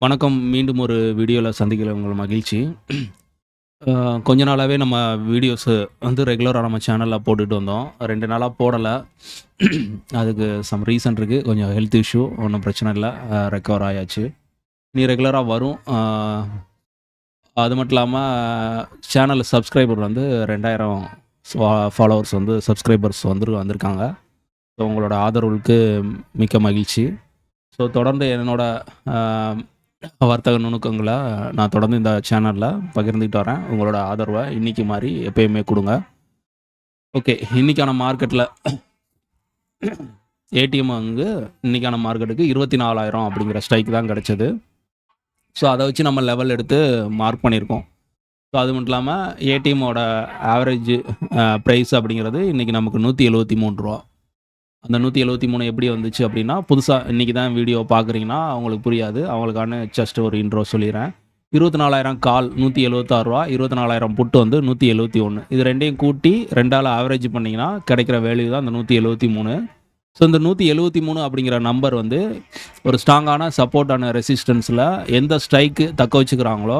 வணக்கம். மீண்டும் ஒரு வீடியோல சந்திக்கிறதுல உங்கள மகிழ்ச்சி. அ கொஞ்ச நாளாவே நம்ம வீடியோஸு வந்து ரெகுலரா நம்ம சேனல்ல போட்டுட்டு வந்தோம். 2 நாளா போடல. அதுக்கு சம் ரீசன் இருக்கு. கொஞ்சம் ஹெல்த் இஷ்யூ ஒண்ணும் பிரச்சனை இல்ல. ரெக்கவர் ஆயாச்சு. இனி ரெகுலரா வரும். அது மட்டும் இல்லாம சேனல் சப்ஸ்கிரைபர் வந்து 2000 ஃபாலோவர்ஸ் வந்து சப்ஸ்கிரைபர்ஸ் வந்திருக்காங்க. ஸோ உங்களோட ஆதரவுக்கு மிக்க மகிழ்ச்சி. ஸோ தொடர்ந்து என்னோட அ வர்த்தக நுணுக்கங்கள நான் தொடர்ந்து இந்த சேனல்ல பகிர்ந்துட்டு வரேன். உங்களோட ஆதரவ இன்னைக்கு மாரி எப்பயுமே குடுங்க. ஓகே. இன்னைக்கான மார்க்கெட்ல ஏடிஎம் வந்து இன்னைக்கான மார்க்கெட்டுக்கு 24,000 அப்படிங்கிற ஸ்ட்ரைக் தான் கிடைச்சது. ஸோ அத வச்சு நம்ம லெவல் எடுத்து மார்க் பண்ணியிருக்கோம். ஸோ அது மட்டும் இல்லாம ஏடிஎம்மோட ஆவரேஜ் பிரைஸ் அப்படிங்கிறது இன்னைக்கு நமக்கு ரூ. 173. அந்த 173 எப்படி வந்துச்சு அப்படின்னா, புதுசா இன்னைக்கு தான் வீடியோ பார்க்குறீங்கன்னா, அவங்களுக்கு புரியாது. அவங்களுக்கான ஜஸ்ட் ஒரு இன்ட்ரோ சொல்லிர்றேன். 24,000 கால் ரூ. 176, 24,000 புட் வந்து 171. இது 2யும் கூட்டி 2ஆல ஆவரேஜ் பண்ணீங்கன்னா, கிடைக்கிற வேல்யூ தான் அந்த 173. ஸோ இந்த 173 அப்படிங்கிற நம்பர் வந்து ஒரு ஸ்ட்ராங்கான சப்போர்ட்டான ரெசிஸ்டன்ஸில எந்த ஸ்ட்ரைக்கு தக்க வச்சுக்கிறாங்களோ,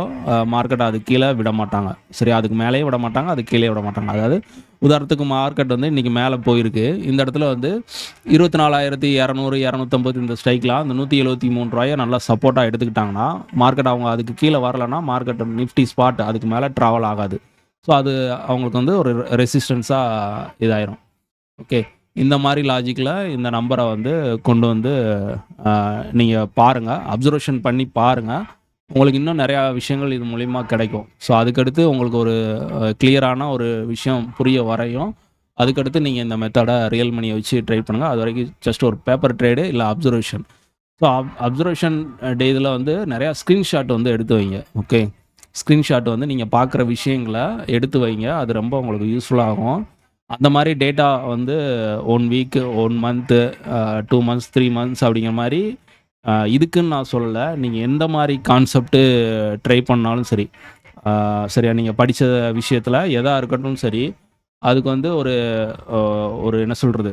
மார்க்கெட்ட அதுக்கு கீழ விட மாட்டாங்க. சரியா? அதுக்கு மேலேயும் விட மாட்டாங்க, அதுக்கு கீழயும் விட மாட்டாங்க. அதாவது உதாரணத்துக்கு மார்க்கெட் வந்து இன்னைக்கு மேல போயிருக்கு. இந்த இடத்துல வந்து 24,200, 250 இந்த ஸ்ட்ரைக்லாம் அந்த ரூ. 173 நல்லா சப்போர்ட்டா எடுத்துக்கிட்டாங்கன்னா, மார்க்கெட் அவங்க அதுக்கு கீழ வரலன்னா, மார்க்கெட் நிஃப்டி ஸ்பாட் அதுக்கு மேல ட்ராவல் ஆகாது. ஸோ அது அவங்களுக்கு வந்து ஒரு ரெசிஸ்டன்ஸா இதாயிரும். ஓகே. இந்த மாரி லாஜிக்ல இந்த நம்பர வந்து கொண்டு வந்து நீங்க பாருங்க. அப்சர்வேஷன் பண்ணி பாருங்க. உங்களுக்கு இன்னும் நெறையா விஷயங்கள் இது மூலியமா கிடைக்கும். ஸோ அதுக்கடுத்து உங்களுக்கு ஒரு கிளியரான ஒரு விஷயம் புரிய வரையும், அதுக்கடுத்து நீங்க இந்த மெத்தட ரியல் மணிய வச்சு ட்ரேட் பண்ணுங்க. அதுவரைக்கும் ஜஸ்ட் ஒரு பேப்பர் ட்ரேடு இல்ல அப்சர்வேஷன். ஸோ அப்சர்வேஷன் இதில வந்து நெறையா ஸ்க்ரீன்ஷாட் வந்து எடுத்து வைங்க. ஓகே. ஸ்க்ரீன்ஷாட் வந்து நீங்க பார்க்குற விஷயங்கள எடுத்து வைங்க. அது ரொம்ப உங்களுக்கு யூஸ்ஃபுல்லா ஆகும். அந்த மாரி டேட்டா வந்து 1 வீக், 1 மந்த்து, 2 மந்த்ஸ், 3 மந்த்ஸ் அப்படிங்கிற மாரி இதுக்குன்னு நான் சொல்லல. நீங்க எந்த மாரி கான்செப்ட் ட்ரை பண்ணாலும் சரி. சரியா? நீங்க படிச்ச விஷயத்துல எதா இருக்கட்டும் சரி, அதுக்கு வந்து ஒரு அ ஒரு என்ன சொல்றது?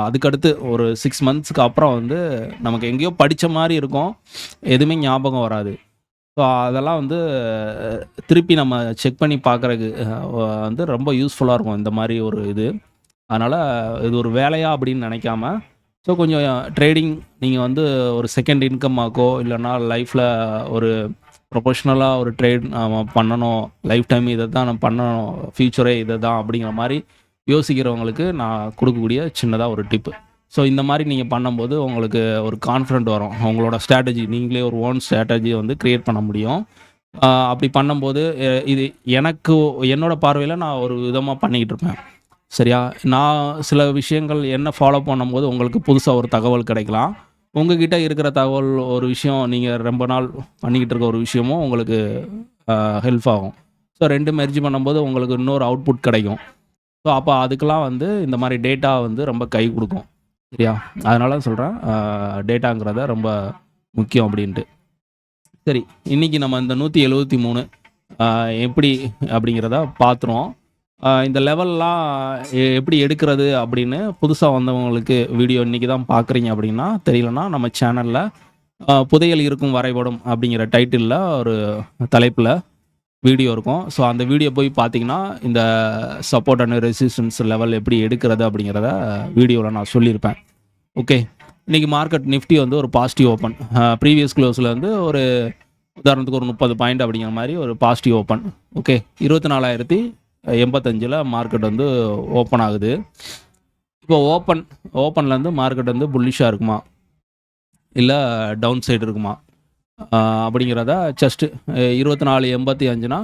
அதுக்கடுத்து ஒரு 6 மந்த்ஸ்க்கு அப்புறம் வந்து நமக்கு எங்கேயோ படிச்ச மாரி இருக்கும். எதுவுமே ஞாபகம் வராது. ஸோ அதெல்லாம் வந்து திருப்பி நம்ம செக் பண்ணி பார்க்குறதுக்கு வந்து ரொம்ப யூஸ்ஃபுல்லா இருக்கும் இந்த மாரி ஒரு இது. அதனால இது ஒரு வேலையா அப்படின்னு நினைக்காம, ஸோ கொஞ்சம் ட்ரேடிங் நீங்க வந்து ஒரு செகண்ட் இன்கம்மாக்கோ, இல்லன்னா லைஃப்ல ஒரு ப்ரொஃபஷனலா ஒரு ட்ரேட் நாம பண்ணணும். லைஃப் டைம் இத தான் நான் பண்ணணும். ஃபியூச்சரே இத தான் அப்படிங்கிற மாரி யோசிக்கிறவங்களுக்கு நான் குடுக்கக்கூடிய சின்னதா ஒரு டிப்பு. ஸோ இந்த மாரி நீங்க பண்ணும்போது உங்களுக்கு ஒரு கான்ஃபிடென்ட் வரும். உங்களோட ஸ்ட்ராட்டஜி நீங்களே ஒரு ஓன் ஸ்ட்ராட்டஜிய வந்து கிரியேட் பண்ண முடியும். அப்படி பண்ணும்போது இது எனக்கு என்னோட பார்வையில நான் ஒரு விதமா பண்ணிக்கிட்டு இருப்பேன். சரியா? நான் சில விஷயங்கள் என்ன ஃபாலோ பண்ணும்போது உங்களுக்கு புதுசா ஒரு தகவல் கிடைக்கலாம். உங்ககிட்ட இருக்கிற தகவல் ஒரு விஷயம் நீங்க ரொம்ப நாள் பண்ணிக்கிட்டு இருக்க ஒரு விஷயமும் உங்களுக்கு ஹெல்ப் ஆகும். ஸோ 2 மெர்ஜ் பண்ணும்போது உங்களுக்கு இன்னொரு அவுட்புட் கிடைக்கும். ஸோ அப்ப அதுக்கெல்லாம் வந்து இந்த மாரி டேட்டா வந்து ரொம்ப கை குடுக்கும். சரியா? அதனால சொல்றேன். டேட்டாங்கிறத ரொம்ப முக்கியம் அப்டின்ட்டு. சரி, இன்னைக்கு நம்ம இந்த 173 அ எப்படி அப்படிங்கிறத பார்த்துருவோம். இந்த லெவல்லாம் எப்படி எடுக்கிறது அப்படின்னு புதுசா வந்தவங்களுக்கு வீடியோ இன்னைக்கு தான் பார்க்குறீங்க அப்படின்னா, தெரியலன்னா நம்ம சேனல்ல புதையல் இருக்கும் வரைபடம் அப்படிங்கிற டைட்டில்ல ஒரு தலைப்புல வீடியோ இருக்கும். ஸோ அந்த வீடியோ போய் பார்த்தீங்கன்னா, இந்த சப்போர்ட் அண்ட் ரெசிஸ்டன்ஸ் லெவல் எப்படி எடுக்கிறது அப்படிங்கிறத வீடியோல நான் சொல்லியிருப்பேன். ஓகே. இன்னைக்கு மார்க்கெட் நிஃப்டி வந்து ஒரு பாசிட்டிவ் ஓப்பன். ப்ரீவியஸ் க்ளோஸ்ல வந்து ஒரு உதாரணத்துக்கு ஒரு 30 பாயிண்ட் அப்படிங்கிற மாரி ஒரு பாசிட்டிவ் ஓப்பன். ஓகே. 24,085ல மார்க்கெட் வந்து ஓப்பன் ஆகுது. இப்போ ஓப்பன்லேருந்து மார்க்கெட் வந்து புல்லிஷா இருக்குமா? இல்ல டவுன் சைடு இருக்குமா? அ அப்படிங்கிறத ஜஸ்ட் 24,085னா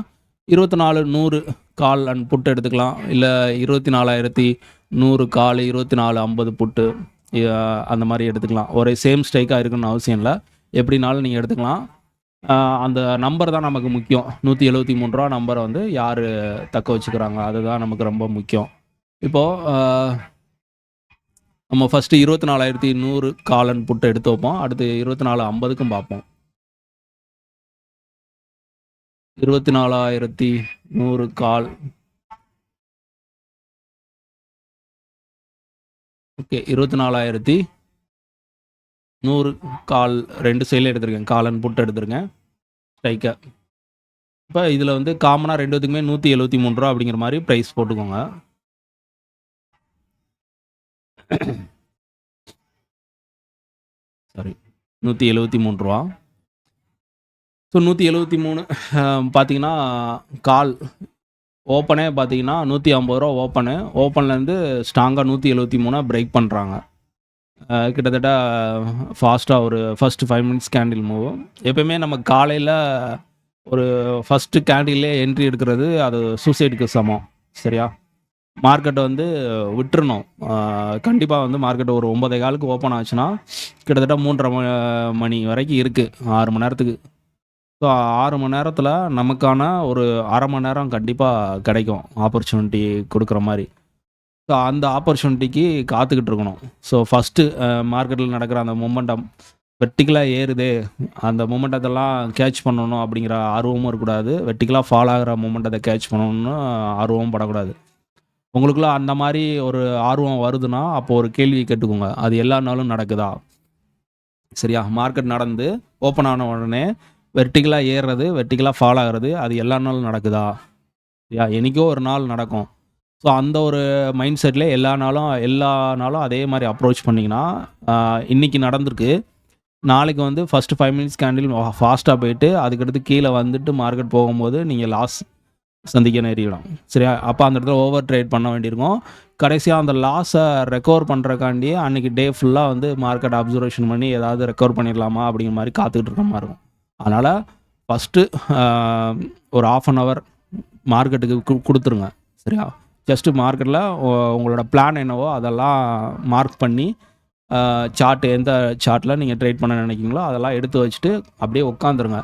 24,100 கால் அண்ட் புட் எடுத்துக்கலாம். இல்ல 24,100 கால், 24,50 புட்டு அந்த மாரி எடுத்துக்கலாம். ஒரே சேம் ஸ்ட்ரைக்கா இருக்கணும்னு அவசியம் இல்ல. எப்படினாலும் நீங்க எடுத்துக்கலாம். அ அந்த நம்பர் தான் நமக்கு முக்கியம். ரூ. 173 நம்பர வந்து யாரு தக்க வச்சுக்கிறாங்க. அதுதான் நமக்கு ரொம்ப முக்கியம். இப்போ நம்ம ஃபர்ஸ்ட்டு 24,100 கால் அண்ட் புட் எடுத்து வைப்போம். அடுத்து 24,50க்கும் பார்ப்போம். 24,100 கால். ஓகே. 24,100 100 கால் 2 சைடில் எடுத்திருக்கேன். கால் அண்ட் புட் எடுத்திருக்கேன் ஸ்ட்ரைக்கை. இப்போ இதில் வந்து காமனாக ரெண்டுத்துக்குமே ரூ. 173 அப்படிங்கிற மாதிரி ப்ரைஸ் போட்டுக்கோங்க. சாரி, ரூ. 173. ஸோ 173 பார்த்தீங்கன்னா கால் ஓப்பனே பார்த்தீங்கன்னா ரூ. 150 ஓப்பன்லேருந்து ஸ்ட்ராங்காக 173 பிரேக் பண்ணுறாங்க. கிட்டத்தட்ட ஃபாஸ்ட்டாக ஒரு ஃபஸ்ட்டு 5 மினிட்ஸ் கேண்டில் மூவ். எப்பயுமே நம்ம காலையில் ஒரு ஃபஸ்ட்டு கேண்டில்லே என்ட்ரி எடுக்கிறது அது சூசைடுக்கு சமம். சரியா? மார்க்கெட்டை வந்து விட்டுறணும். கண்டிப்பாக வந்து மார்க்கெட் ஒரு 9:15 ஓப்பன் ஆச்சுன்னா கிட்டத்தட்ட 3:30 மணி வரைக்கும் இருக்குது, 6 மணி நேரத்துக்கு. ஸோ 6 மணி நேரத்தில் நமக்கான ஒரு அரை மணி நேரம் கண்டிப்பாக கிடைக்கும் ஆப்பர்ச்சுனிட்டி கொடுக்குற மாதிரி. ஸோ அந்த ஆப்பர்ச்சுனிட்டிக்கு காத்துக்கிட்டு இருக்கணும். ஸோ ஃபஸ்ட்டு மார்க்கெட்டில் நடக்கிற அந்த மொமெண்டம் வெர்டிக்கலாக ஏறுதே, அந்த மொமெண்டத்தெல்லாம் கேட்ச் பண்ணணும் அப்படிங்கிற ஆர்வமும் இருக்கக்கூடாது. வெர்டிக்கலாக ஃபால் ஆகிற மொமெண்டத்தை கேட்ச் பண்ணணும்னு ஆர்வமும் படக்கூடாது. உங்களுக்குள்ள அந்த மாதிரி ஒரு ஆர்வம் வருதுன்னா அப்போ ஒரு கேள்வி கேட்டுக்கோங்க, அது எல்லா நாளும் நடக்குதா? சரியா? மார்க்கெட் நடந்து ஓப்பன் ஆன உடனே வெர்டிக்கலாக ஏறுறது, வெர்டிக்கலாக ஃபால் ஆகிறது, அது எல்லா நாளும் நடக்குதா? சரியா? என்றைக்கோ ஒரு நாள் நடக்கும். ஸோ அந்த ஒரு மைண்ட் செட்டில் எல்லா நாளும் அதே மாதிரி அப்ரோச் பண்ணிங்கன்னா, இன்றைக்கி நடந்திருக்கு, நாளைக்கு வந்து ஃபஸ்ட்டு 5 மினிட்ஸ் கேண்டில் ஃபாஸ்ட்டாக போயிட்டு அதுக்கடுத்து கீழே வந்துட்டு மார்க்கெட் போகும்போது நீங்கள் லாஸ் சந்திக்க நேரிடும். சரியா? அப்போ அந்த இடத்துல ஓவர் ட்ரேட் பண்ண வேண்டியிருக்கும். கடைசியாக அந்த லாஸை ரெக்கவர் பண்ணுறக்காண்டியே அன்றைக்கி டே ஃபுல்லாக வந்து மார்க்கெட் அப்சர்வேஷன் பண்ணி ஏதாவது ரெக்கவர் பண்ணிடலாமா அப்படிங்கிற மாதிரி காத்துக்கிட்டு இருக்க மாதிரி இருக்கும். அதனால் ஃபஸ்ட்டு ஒரு 1/2 அன் ஹவர் மார்க்கெட்டுக்கு கொடுத்துருங்க. சரியா? ஜஸ்ட்டு மார்க்கெட்டில் உங்களோட பிளான் என்னவோ அதெல்லாம் மார்க் பண்ணி சார்ட் எந்த சார்ட்டில் நீங்கள் ட்ரேட் பண்ண நினைக்கிங்களோ அதெல்லாம் எடுத்து வச்சுட்டு அப்படியே உட்காந்துருங்க.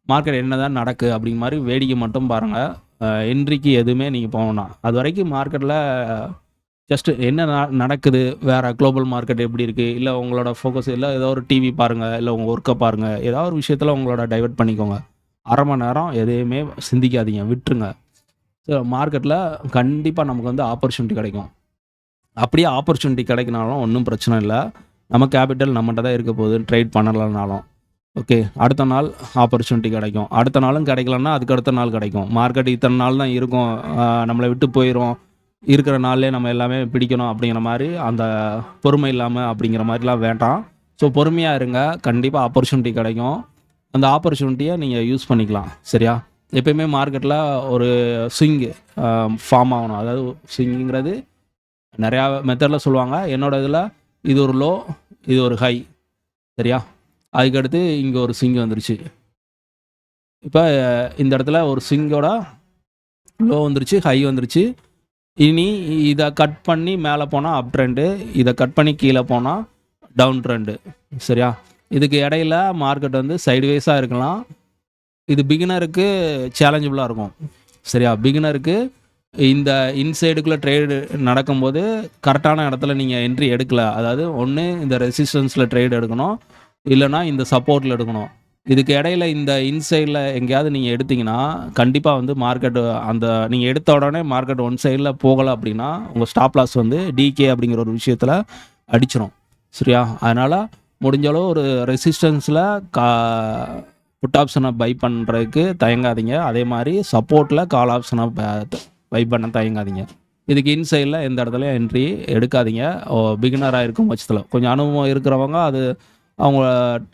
மார்க்கெட் என்ன தான் நடக்கு அப்படிங்கிற மாதிரி வேடிக்கை மட்டும் பாருங்கள். என்ட்ரிக்கு எதுவுமே நீங்கள் போகணும். அது வரைக்கும் மார்க்கெட்டில் ஜஸ்ட்டு என்ன நடக்குது, வேறு குளோபல் மார்க்கெட் எப்படி இருக்குது, இல்லை உங்களோட ஃபோக்கஸ் இல்லை ஏதோ ஒரு டிவி பாருங்கள், இல்லை உங்கள் ஒர்க்கை பாருங்கள், ஏதாவது ஒரு விஷயத்தில் உங்களோட டைவர்ட் பண்ணிக்கோங்க. அரை மணி நேரம் எதையுமே சிந்திக்காதீங்க, விட்டுருங்க. ஸோ மார்க்கெட்டில் கண்டிப்பாக நமக்கு வந்து ஆப்பர்ச்சுனிட்டி கிடைக்கும். அப்படியே ஆப்பர்ச்சுனிட்டி கிடைக்கினாலும் ஒன்றும் பிரச்சனை இல்லை. நம்ம கேபிட்டல் நம்மகிட்ட தான் இருக்க போகுது, ட்ரேட் பண்ணலைனாலும். ஓகே, அடுத்த நாள் ஆப்பர்ச்சுனிட்டி கிடைக்கும், அடுத்த நாளும் கிடைக்கலன்னா அதுக்கு அடுத்த நாள் கிடைக்கும். மார்க்கெட் இத்தனை நாள் தான் இருக்கும், நம்மளை விட்டு போயிடும், இருக்கிற நாள்லேயே நம்ம எல்லாமே பிடிக்கணும் அப்படிங்கிற மாதிரி அந்த பொறுமை இல்லாமல் அப்படிங்கிற மாதிரிலாம் வேண்டாம். ஸோ பொறுமையாக இருங்க, கண்டிப்பாக ஆப்பர்ச்சுனிட்டி கிடைக்கும். அந்த ஆப்பர்ச்சுனிட்டியை நீங்கள் யூஸ் பண்ணிக்கலாம். சரியா? எப்பயுமே மார்க்கெட்டில் ஒரு ஸ்விங்கு ஃபார்ம் ஆகணும். அதாவது ஸ்விங்குங்கிறது நிறையா மெத்தடில் சொல்லுவாங்க. என்னோட இதில் இது ஒரு லோ, இது ஒரு ஹை. சரியா? அதுக்கடுத்து இங்கே ஒரு ஸ்விங் வந்துருச்சு. இப்போ இந்த இடத்துல ஒரு ஸ்விங்கோட லோ வந்துருச்சு, ஹை வந்துருச்சு. இனி இதை கட் பண்ணி மேலே போனால் அப் ட்ரெண்டு, இதை கட் பண்ணி கீழே போனால் டவுன் ட்ரெண்டு. சரியா? இதுக்கு இடையில மார்க்கெட் வந்து சைடுவேஸாக இருக்கலாம். இது பிகினருக்கு சேலஞ்சபிளாக இருக்கும். சரியா? பிகினருக்கு இந்த இன்சைடுக்குள்ளே ட்ரேடு நடக்கும்போது கரெக்டான இடத்துல நீங்கள் என்ட்ரி எடுக்கலை, அதாவது ஒன்று இந்த ரெசிஸ்டன்ஸில் ட்ரேட் எடுக்கணும், இல்லைனா இந்த சப்போர்ட்டில் எடுக்கணும். இதுக்கு இடையில இந்த இன்சைடில் எங்கேயாவது நீங்கள் எடுத்திங்கன்னா கண்டிப்பாக வந்து மார்க்கெட்டு அந்த நீங்கள் எடுத்த உடனே மார்க்கெட் ஒன் சைடில் போகலை அப்படின்னா உங்கள் ஸ்டாப் லாஸ் வந்து டிகே அப்படிங்கிற ஒரு விஷயத்தில் அடிச்சிடும். சரியா? அதனால் முடிஞ்சளவு ஒரு ரெசிஸ்டன்ஸில் புட் ஆப்ஷனை பை பண்ணுறதுக்கு தயங்காதீங்க. அதே மாதிரி சப்போர்ட்டில் கால் ஆப்ஷனை பை பண்ண தயங்காதீங்க. இதுக்கு இன்சைடில் எந்த இடத்துலையும் என்ட்ரி எடுக்காதீங்க. பிகினராக இருக்கும் பட்சத்தில். கொஞ்சம் அனுபவம் இருக்கிறவங்க அது அவங்க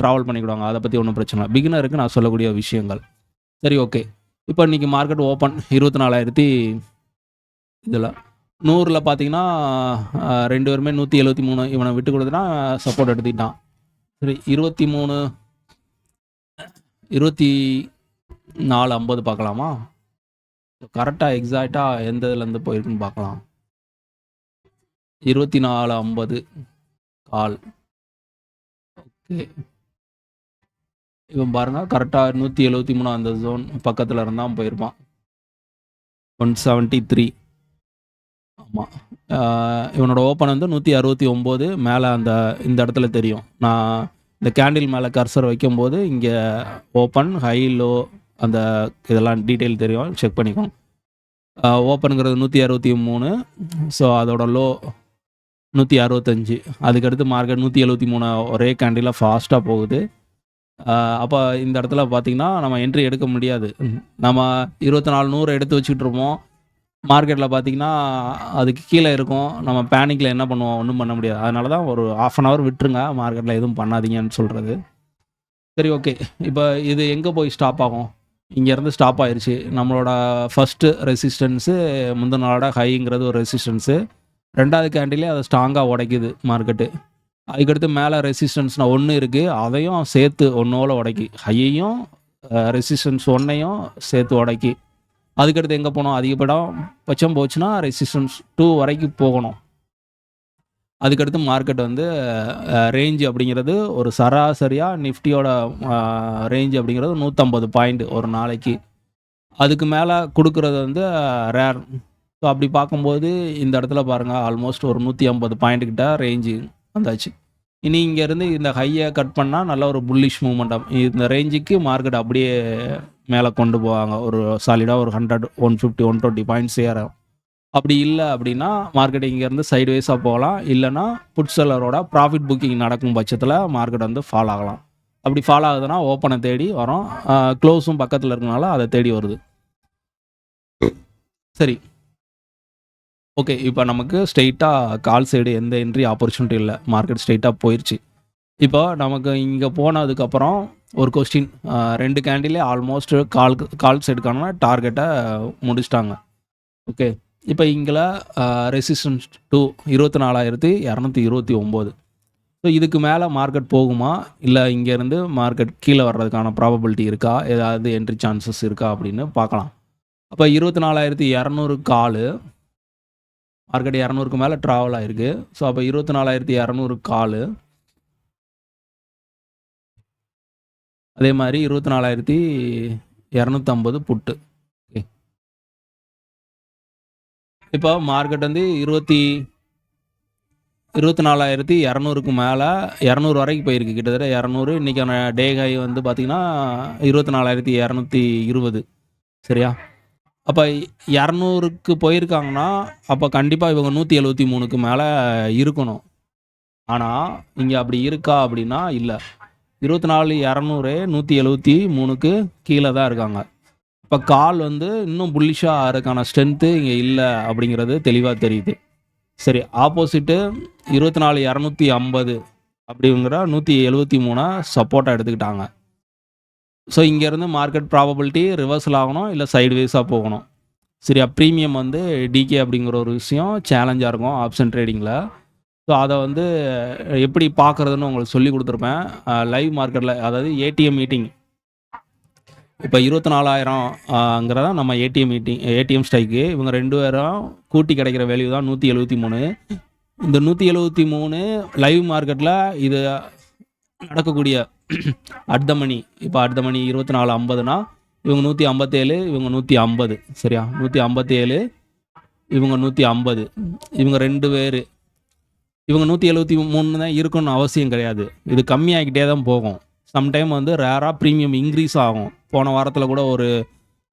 ட்ராவல் பண்ணிக்கிடுவாங்க, அதை பற்றி ஒன்றும் பிரச்சனை இல்லை. பிகினருக்கு நான் சொல்லக்கூடிய விஷயங்கள். சரி, ஓகே. இப்போ இன்றைக்கி மார்க்கெட் ஓப்பன் 24,000 இதில் 100ல் பார்த்தீங்கன்னா 2 பேருமே 173 இவனை விட்டு கொடுத்துனா சப்போர்ட் எடுத்துக்கிட்டான். சரி, 24,50 பார்க்கலாமா? கரெக்டாக எக்ஸாக்டாக எந்த இதுலேருந்து போயிருக்குன்னு பார்க்கலாம். 24,50 கால். ஓகே, இவன் பாருங்கள் கரெக்டாக 173 அந்த ஜோன் பக்கத்தில் இருந்தால் போயிருப்பான். 173. ஆமாம், இவனோட ஓப்பன் வந்து 169 மேலே இந்த இடத்துல தெரியும். நான் இந்த கேண்டில் மேலே கர்சர் வைக்கும்போது இங்கே ஓப்பன், ஹை, லோ அந்த இதெல்லாம் டீட்டெயில் தெரியும், செக் பண்ணிக்கோங்க. ஓப்பனுங்கிறது 163. ஸோ அதோட லோ 165. அதுக்கடுத்து மார்க்கெட் 173 ஒரே கேண்டிலாக ஃபாஸ்ட்டாக போகுது. அப்போ இந்த இடத்துல பார்த்தீங்கன்னா நம்ம என்ட்ரி எடுக்க முடியாது. நம்ம 24,100 எடுத்து வச்சுக்கிட்டு இருப்போம். மார்க்கெட்டில் பார்த்தீங்கன்னா அதுக்கு கீழே இருக்கும். நம்ம பேனிக்கில் என்ன பண்ணுவோம்? ஒன்றும் பண்ண முடியாது. அதனால தான் ஒரு 1/2 hour விட்டுருங்க. மார்க்கெட்டில் எதுவும் பண்ணாதீங்கன்னு சொல்கிறது. சரி, ஓகே. இப்போ இது எங்கே போய் ஸ்டாப் ஆகும்? இங்கேருந்து ஸ்டாப் ஆயிருச்சு. நம்மளோட ஃபஸ்ட்டு ரெசிஸ்டன்ஸு முந்தின நாளோட ஹைங்கிறது ஒரு ரெசிஸ்டன்ஸு. 2வது கேண்டிலே அதை ஸ்ட்ராங்காக உடைக்குது மார்க்கெட்டு. அதுக்கடுத்து மேலே ரெசிஸ்டன்ஸ்னால் 1 இருக்குது. அதையும் சேர்த்து 1ஓட உடைக்கி. ஹையையும் ரெசிஸ்டன்ஸ் 1ஐயும் சேர்த்து உடைக்கி. அதுக்கடுத்து எங்கே போகணும்? அதிகபட்சம் போச்சுன்னா ரெசிஸ்டன்ஸ் 2 வரைக்கும் போகணும். அதுக்கடுத்து மார்க்கெட் வந்து ரேஞ்ச் அப்படிங்கிறது ஒரு சராசரியாக நிஃப்டியோட ரேஞ்ச் அப்படிங்கிறது 150 பாயிண்ட் ஒரு நாளைக்கு. அதுக்கு மேலே கொடுக்குறது வந்து ரேர். ஸோ அப்படி பார்க்கும்போது இந்த இடத்துல பாருங்கள், ஆல்மோஸ்ட் ஒரு 150 பாயிண்ட் கிட்ட ரேஞ்சு வந்தாச்சு. இனி இங்கேருந்து இந்த ஹையை கட் பண்ணால் நல்ல ஒரு புல்லிஷ் மூமெண்டம். இந்த ரேஞ்சுக்கு மார்க்கெட் அப்படியே மேலே கொண்டு போவாங்க. ஒரு சாலிடாக ஒரு 100, 150, 120 பாயிண்ட்ஸ் ஏறும். அப்படி இல்லை அப்படின்னா மார்க்கெட் இங்கேருந்து சைட்வேஸாக போகலாம். இல்லைன்னா புட் செல்லரோட ப்ராஃபிட் புக்கிங் நடக்கும் பட்சத்தில் மார்க்கெட் வந்து ஃபால் ஆகலாம். அப்படி ஃபால் ஆகுதுன்னா ஓப்பனை தேடி வரும். க்ளோஸும் பக்கத்தில் இருக்கனால அதை தேடி வருது. சரி, ஓகே. இப்போ நமக்கு ஸ்ட்ரெயிட்டாக கால் சைடு எந்த என்ட்ரி ஆப்பர்ச்சுனிட்டி இல்லை. மார்க்கெட் ஸ்ட்ரெயிட்டாக போயிடுச்சு. இப்போ நமக்கு இங்கே போனதுக்கப்புறம் ஒரு கொஸ்டின், 2 கேண்டிலே ஆல்மோஸ்ட் கால் சைடுக்கான டார்கெட்டை முடிச்சிட்டாங்க. ஓகே. இப்போ இங்கே ரெசிஸ்டன்ஸ் 2 24,229. ஸோ இதுக்கு மேலே மார்க்கெட் போகுமா, இல்லை இங்கேருந்து மார்க்கெட் கீழே வர்றதுக்கான ப்ராபபிலிட்டி இருக்கா, ஏதாவது என்ட்ரி சான்சஸ் இருக்கா அப்படின்னு பார்க்கலாம். அப்போ 24,200 கால், மார்க்கெட் 200க்கு மேலே ட்ராவல் ஆகிருக்கு. ஸோ அப்போ 24,200 கால், அதே மாதிரி 24,250 புட்டு. ஓகே. இப்போ மார்க்கெட் வந்து 24,200க்கு மேலே 200 வரைக்கும் போயிருக்கு. கிட்டத்தட்ட 200. இன்றைக்கான டே ஹை வந்து பார்த்திங்கன்னா 24,220. சரியா? அப்போ 200க்கு போயிருக்காங்கன்னா அப்போ கண்டிப்பாக இவங்க 173க்கு மேலே இருக்கணும். ஆனால் இங்கே அப்படி இருக்கா அப்படின்னா இல்லை. 24,200 173க்கு கீழே தான் இருக்காங்க. இப்போ கால் வந்து இன்னும் புல்லிஷாக ஆகிறதுக்கான ஸ்ட்ரென்த்து இங்கே இல்லை அப்படிங்கிறது தெளிவாக தெரியுது. சரி, ஆப்போசிட்டு 24,250 அப்படிங்கிற 173 சப்போர்ட்டாக எடுத்துக்கிட்டாங்க. ஸோ இங்கேருந்து மார்க்கெட் ப்ராபபிலிட்டி ரிவர்சல் ஆகணும், இல்லை சைட்வேஸாக போகணும். சரியா? ப்ரீமியம் வந்து டிகே அப்படிங்கிற ஒரு விஷயம் சேலஞ்சாக இருக்கும் ஆப்ஷன் ட்ரேடிங்கில். ஸோ அதை வந்து எப்படி பார்க்குறதுன்னு உங்களுக்கு சொல்லி கொடுத்துருப்பேன் லைவ் மார்க்கெட்டில். அதாவது ஏடிஎம் மீட்டிங் இப்போ 24,000ங்கிறத நம்ம ஏடிஎம் ஸ்ட்ரைக்கு இவங்க 2 பேரும் கூட்டி கிடைக்கிற வேல்யூ தான் 173. இந்த 173 லைவ் மார்க்கெட்டில் இது நடக்கக்கூடிய அடுத்த மணி. இப்போ அடுத்த மணி 24:50னா இவங்க 157, இவங்க 150. சரியா? 157, இவங்க 150. இவங்க 2 பேர் இவங்க 173 தான் இருக்கணும்னு அவசியம் கிடையாது. இது கம்மியாகிக்கிட்டே தான் போகும். சம்டைம் வந்து ரேராக ப்ரீமியம் இன்க்ரீஸ் ஆகும். போன வாரத்தில் கூட ஒரு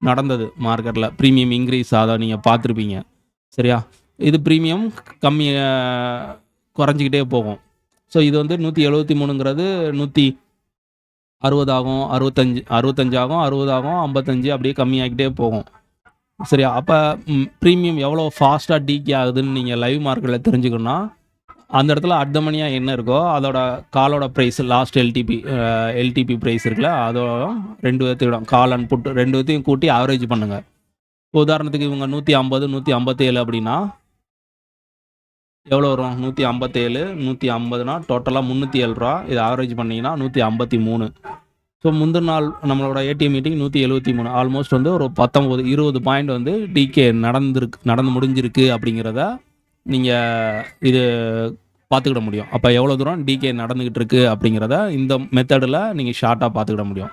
நடந்தது மார்க்கெட்டில் ப்ரீமியம் இன்க்ரீஸ், அதை நீங்கள் பார்த்துருப்பீங்க. சரியா? இது ப்ரீமியம் குறைஞ்சிக்கிட்டே போகும். ஸோ இது வந்து 173ங்கிறது 160 ஆகும், 65 ஆகும், 60 ஆகும், 55 அப்படியே கம்மியாகிக்கிட்டே போகும். சரியா? அப்போ ப்ரீமியம் எவ்வளோ ஃபாஸ்ட்டாக டீக்கே ஆகுதுன்னு நீங்கள் லைவ் மார்க்கெட்டில் தெரிஞ்சுக்கணுன்னா அந்த இடத்துல அடுத்த மணியாக என்ன இருக்கோ அதோட காலோட ப்ரைஸ், லாஸ்ட் எல்டிபி ப்ரைஸ் இருக்குல்ல, அதோட 2 பேர்த்தையும் கால் அண்ட் புட் 2 பேர்த்தையும் கூட்டி ஆவரேஜ் பண்ணுங்கள். உதாரணத்துக்கு இவங்க 150, 157 அப்படின்னா எவ்வளோ வரும்? 157, 150னா டோட்டலாக 307 ரூபா. இது ஆவரேஜ் பண்ணிங்கன்னா 153. ஸோ முந்தின நாள் நம்மளோட ஏடிஎம் மீட்டிங் 173. ஆல்மோஸ்ட் வந்து ஒரு 19-20 பாயிண்ட் வந்து டிகே நடந்து முடிஞ்சிருக்கு அப்படிங்கிறத நீங்கள் இது பார்த்துக்கிட முடியும். அப்போ எவ்வளோ தூரம் டிகே நடந்துக்கிட்டு இருக்கு அப்படிங்கிறத இந்த மெத்தடில் நீங்கள் ஷார்ட்டாக பார்த்துக்கிட முடியும்.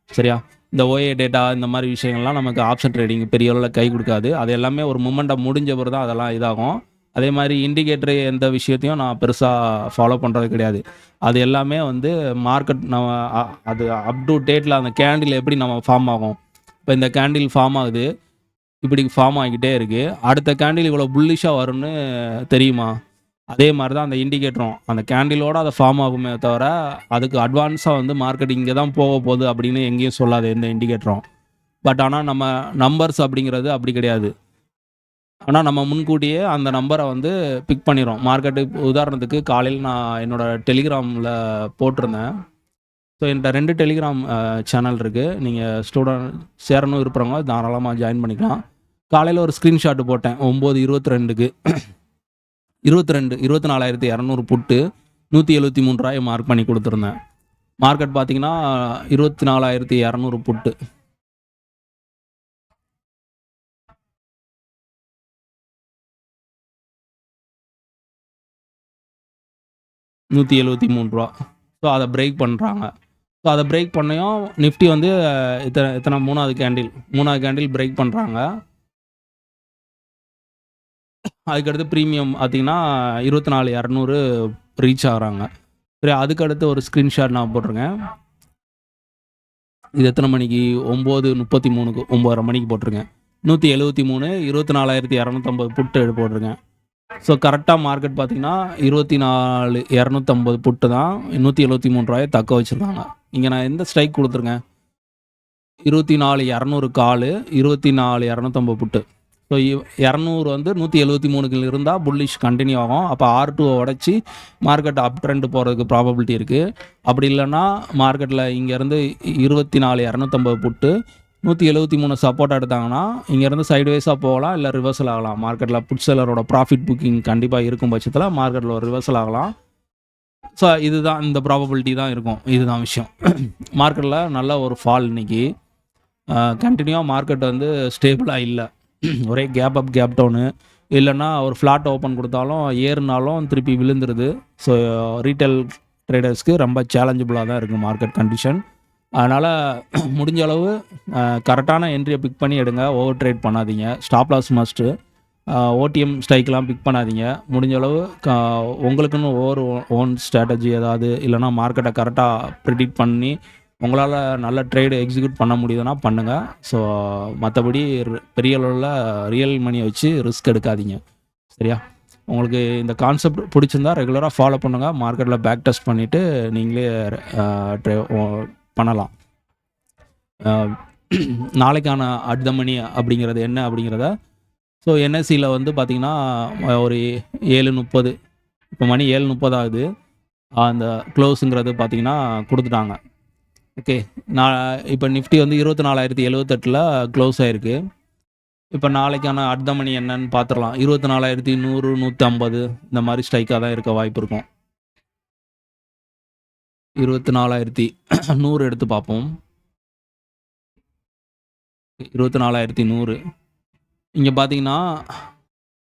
சரியா? இந்த ஓஏ டேட்டா இந்த மாதிரி விஷயங்கள்லாம் நமக்கு ஆப்ஷன் ட்ரேடிங் பெரிய அளவில் கை கொடுக்காது. அது எல்லாமே ஒரு மூமெண்ட்டாக முடிஞ்ச பிறகு தான் அதெல்லாம் இதாகும். அதே மாதிரி இண்டிகேட்டர் எந்த விஷயத்தையும் நான் பெருசாக ஃபாலோ பண்ணுறது கிடையாது. அது எல்லாமே வந்து மார்க்கெட் நம்ம அது அப் டு டேட்டில் அந்த கேண்டில் எப்படி நம்ம ஃபார்ம் ஆகும். இப்போ இந்த கேண்டில் ஃபார்ம் ஆகுது, இப்படி ஃபார்ம் ஆகிக்கிட்டே இருக்குது. அடுத்த கேண்டில் இவ்வளோ புல்லிஷாக வரும்னு தெரியுமா? அதே மாதிரி தான் அந்த இண்டிகேட்டரும் அந்த கேண்டிலோட அதை ஃபார்ம் ஆகுமே தவிர அதுக்கு அட்வான்ஸாக வந்து மார்க்கெட் இங்கே தான் போக போகுது அப்படின்னு எங்கேயும் சொல்லாது எந்த இண்டிகேட்டரும். பட் ஆனால் நம்ம நம்பர்ஸ் அப்படிங்கிறது அப்படி கிடையாது. ஆனால் நம்ம முன்கூட்டியே அந்த நம்பரை வந்து பிக் பண்ணிடும் மார்க்கெட்டு. உதாரணத்துக்கு காலையில் நான் என்னோடய டெலிகிராமில் போட்டிருந்தேன். ஸோ என்கிட்ட 2 டெலிகிராம் சேனல் இருக்குது. நீங்கள் ஸ்டூடெண்ட் சேரணும் விருப்பறவங்க தாராளமாக ஜாயின் பண்ணிக்கலாம். காலையில் ஒரு ஸ்க்ரீன்ஷாட்டு போட்டேன் 9:22க்கு 24,200 புட்டு 173 ரூபாயை மார்க் பண்ணி கொடுத்துருந்தேன். மார்க்கெட் பார்த்தீங்கன்னா 24,200 புட்டு. 173 ரூபா. ஸோ அதை பிரேக் பண்ணுறாங்க. ஸோ அதை பிரேக் பண்ணியும் நிஃப்டி வந்து இத்தனை 3வது கேண்டில் பிரேக் பண்ணுறாங்க. அதுக்கடுத்து ப்ரீமியம் பார்த்தீங்கன்னா 24,200 ரீச் ஆகுறாங்க. சரி, அதுக்கடுத்து ஒரு ஸ்க்ரீன்ஷாட் நான் போட்டிருக்கேன். இது எத்தனை மணிக்கு? 9:33க்கு 9:30 மணிக்கு போட்டிருக்கேன். 173 24,250 புட்டு போட்டிருக்கேன். ஸோ கரெக்டாக மார்க்கெட் பார்த்தீங்கன்னா 24,250 புட்டு தான் 173 ரூபாயை தக்க வச்சுருக்காங்க. இங்கே நான் எந்த ஸ்ட்ரைக் கொடுத்துருக்கேன்? 24,200 கால் 24,250 புட்டு. ஸோ 200 வந்து 173க்கு இருந்தால் புல்லிஷ் கண்டினியூ ஆகும். அப்போ R2 உடச்சி மார்க்கெட் அப் ட்ரெண்ட் போகிறதுக்கு ப்ராபபிலிட்டி இருக்குது. அப்படி இல்லைன்னா மார்க்கெட்டில் இங்கேருந்து 24,250 புட்டு 173 சப்போர்ட் எடுத்தாங்கன்னா இங்கேருந்து சைட்வேஸாக போகலாம், இல்லை ரிவர்சல் ஆகலாம். மார்க்கெட்டில் புட் செல்லரோட ப்ராஃபிட் புக்கிங் கண்டிப்பாக இருக்கும் பட்சத்தில் மார்க்கெட்டில் ஒரு ரிவர்சல் ஆகலாம். ஸோ இதுதான் இந்த ப்ராபபிலிட்டி தான் இருக்கும். இதுதான் விஷயம். மார்க்கெட்டில் நல்ல ஒரு ஃபால் இன்றைக்கி. கண்டினியூவாக மார்க்கெட் வந்து ஸ்டேபிளாக இல்லை. ஒரே கேப் அப் கேப் டவுனு, இல்லைன்னா ஒரு ஃப்ளாட் ஓப்பன் கொடுத்தாலும் ஏறுனாலும் திருப்பி விழுந்துருது. ஸோ ரீட்டைல் ட்ரேடர்ஸ்க்கு ரொம்ப சேலஞ்சபிளாக தான் இருக்குது மார்க்கெட் கண்டிஷன். அதனால் முடிஞ்ச அளவு கரெக்டான என்ட்ரியை பிக் பண்ணி எடுங்க. ஓவர் ட்ரேட் பண்ணாதீங்க. Stop loss must. ஓடிஎம் ஸ்ட்ரைக்கெலாம் பிக் பண்ணாதீங்க. முடிஞ்ச அளவு உங்களுக்குன்னு ஓன் ஸ்ட்ராட்டஜி ஏதாவது இல்லைனா மார்க்கெட்டை கரெக்டாக ப்ரிடிக்ட் பண்ணி உங்களால் நல்ல ட்ரேடு எக்ஸிக்யூட் பண்ண முடியுதுன்னா பண்ணுங்கள். ஸோ மற்றபடி பெரிய அளவில் ரியல் மணியை வச்சு ரிஸ்க் எடுக்காதீங்க. சரியா? உங்களுக்கு இந்த கான்செப்ட் பிடிச்சிருந்தா ரெகுலராக ஃபாலோ பண்ணுங்கள். மார்க்கெட்டில் பேக் டெஸ்ட் பண்ணிவிட்டு நீங்களே பண்ணலாம். நாளைக்கான அட் த மணி அப்படிங்கிறது என்ன அப்படிங்கிறத ஸோ என்எஸ்சியில் வந்து பார்த்திங்கன்னா ஒரு 7:30, இப்போ மணி 7:30 ஆகுது. அந்த க்ளோஸுங்கிறது பார்த்திங்கன்னா கொடுத்துட்டாங்க. ஓகே, நான் இப்போ நிஃப்டி வந்து 24,078 க்ளோஸ் ஆகிருக்கு. இப்போ நாளைக்கான அட் த மணி என்னன்னு பார்த்துடலாம். 24,100 150 இந்த மாதிரி ஸ்ட்ரைக்காக தான் இருக்க வாய்ப்பு இருக்கும். 24,100 எடுத்து பார்ப்போம். 24,100 இங்கே பார்த்தீங்கன்னா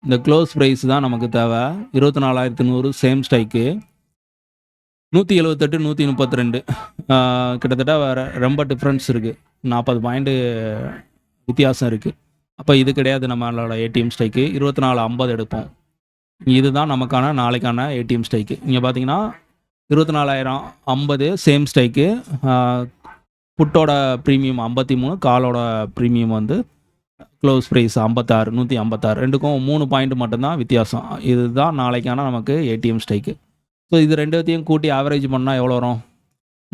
இந்த க்ளோஸ் ப்ரைஸ் தான் நமக்கு தேவை. 24,100 சேம் ஸ்ட்ரைக்கு. 178 132 கிட்டத்தட்ட வேறு ரொம்ப டிஃப்ரென்ஸ் இருக்குது. 40 பாயிண்ட்டு வித்தியாசம் இருக்குது. அப்போ இது கிடையாது நம்மளோட ஏடிஎம் ஸ்ட்ரைக்கு. 24,50 எடுப்போம். இதுதான் நமக்கான நாளைக்கான ஏடிஎம் ஸ்ட்ரைக்கு. இங்கே பார்த்தீங்கன்னா 24,050 சேம் ஸ்ட்ரைக்கு. புட்டோட ப்ரீமியம் 53, காலோட ப்ரீமியம் வந்து க்ளோஸ் ப்ரைஸ் 56 156. ரெண்டுக்கும் 3 பாயிண்ட் மட்டும்தான் வித்தியாசம். இதுதான் நாளைக்கான நமக்கு ஏடிஎம் ஸ்ட்ரைக்கு. ஸோ இது ரெண்டுத்தையும் கூட்டி ஆவரேஜ் பண்ணால் எவ்வளோ வரும்?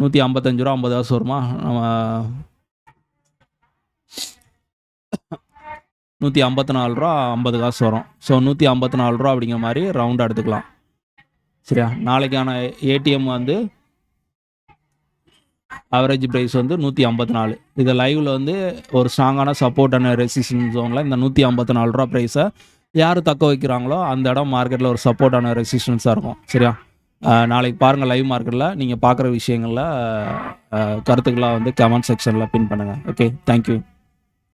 155 ரூபா 50 காசு வருமா? நம்ம 154 ரூபா 50 காசு வரும். ஸோ 154 ரூபா அப்படிங்கிற மாதிரி ரவுண்டாக எடுத்துக்கலாம். சரியா? நாளைக்கான ஏடிஎம் வந்து ஆவரேஜ் ப்ரைஸ் வந்து 154. இது லைவில் வந்து ஒரு ஸ்ட்ராங்கான சப்போர்ட் அண்ட் ரெசிஸ்டன்ஸ் ஜோனில் இந்த 154 ரூபா ப்ரைஸை யார் தக்க வைக்கிறாங்களோ அந்த இடம் மார்க்கெட்டில் ஒரு சப்போர்ட் அண்ட் ரெசிஸ்டன்ஸாக இருக்கும். சரியா? நாளைக்கு பாருங்கள் லைவ் மார்க்கெட்டில் நீங்கள் பார்க்குற விஷயங்களில் கருத்துக்களாக வந்து கமெண்ட் செக்ஷனில் பின் பண்ணுங்கள். Okay, thank you.